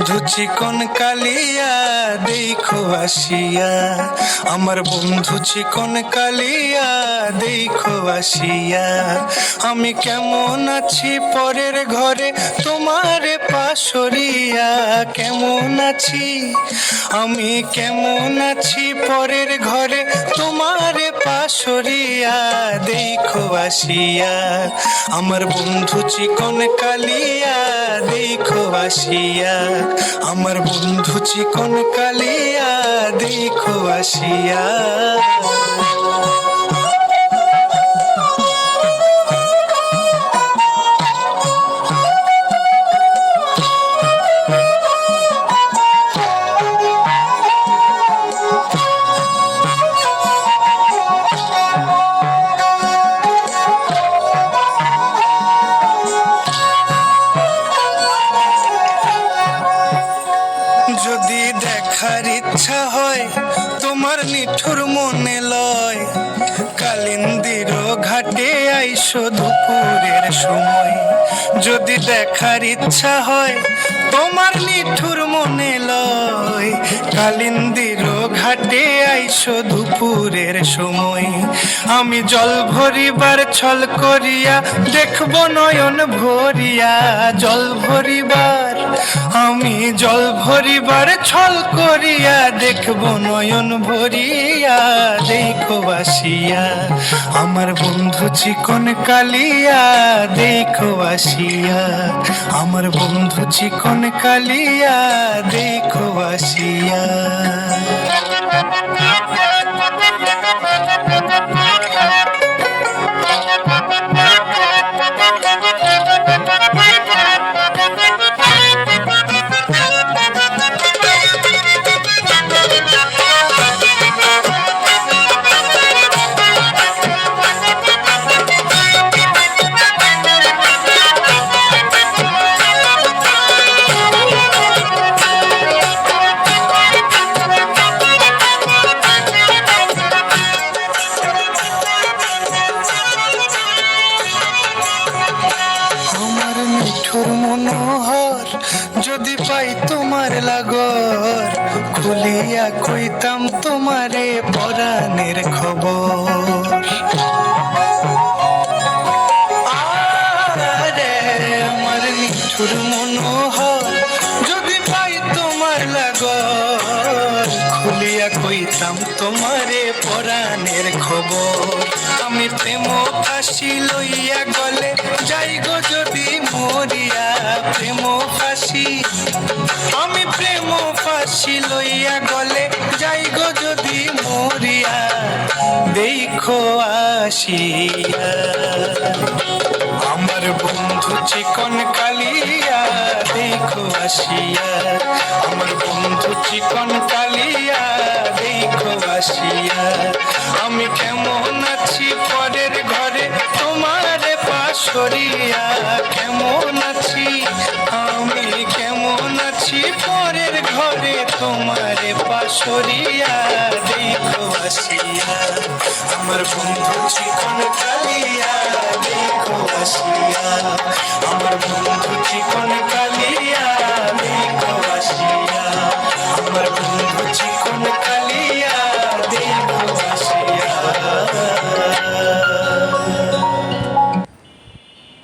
বন্ধু চিকন কালিয়া দেখো আসিয়া, আমার বন্ধু চিকন কালিয়া দেখো আসিয়া। আমি কেমন আছি পরের ঘরে তোমারে পাশরিয়া, কেমন আছি আমি কেমন আছি পরের ঘরে তোমারে পাশরিয়া দেখো আসিয়া। আমার বন্ধু চিকন কালিয়া দেখো আসিয়া, আমার বন্ধু চিকন কালিয়া দেখো আসিয়া। যদি দেখার ইচ্ছা হয় তোমার নিঠুর মনে লয়, কালিন্দির ঘাটে আইসো দুপুরের সময়। যদি দেখার ইচ্ছা হয় তোমার নিঠুর মনে লয়, কালিন্দির ঘাটে আইসো দুপুরের সময়। আমি জল ভরিবার ছল করিয়া দেখবো নয়ন ভরিয়া, জল ভরিবার আমি জল ভরিবার ছল করিয়া দেখবো নয়ন ভরিয়া দেখো আসিয়া। আমার বন্ধু চিকন কালিয়া দেখো আসিয়া, আমার বন্ধু চিকন কালিয়া দেখো আসিয়া। মিঠুর মনোহর যদি পাই তোমার লাগর, খুলিয়া কইতাম তোমারে পরাণের খবর। আরে আমার মিঠুর মনোহর যদি পাই তোমার লাগর, খুলিয়া কইতাম তোমারে পরাণের খবর। আমি প্রেম ফাঁসি লইয়া গলে যাই গো যদি মরিয়া, প্রেম ফাঁসি আমি প্রেম ফাঁসি লইয়া গলে যাই গো যদি মরিয়া দেখো আসিয়া। আমার বন্ধু চিকন কালিয়া দেখো আসিয়া, আমার বন্ধু চিকন কালিয়া দেখো আসিয়া। আমি কেমন আছি পরের ঘরে তোমারে পাশরিয়া, কেমন আছি আমি কেমন আছি পরের ঘরে তোমারে পাশরিয়া দেখো আসিয়া। আমার বন্ধু চিকন কালিয়া দেখো আসিয়া, আমার বন্ধু চিকন কালিয়া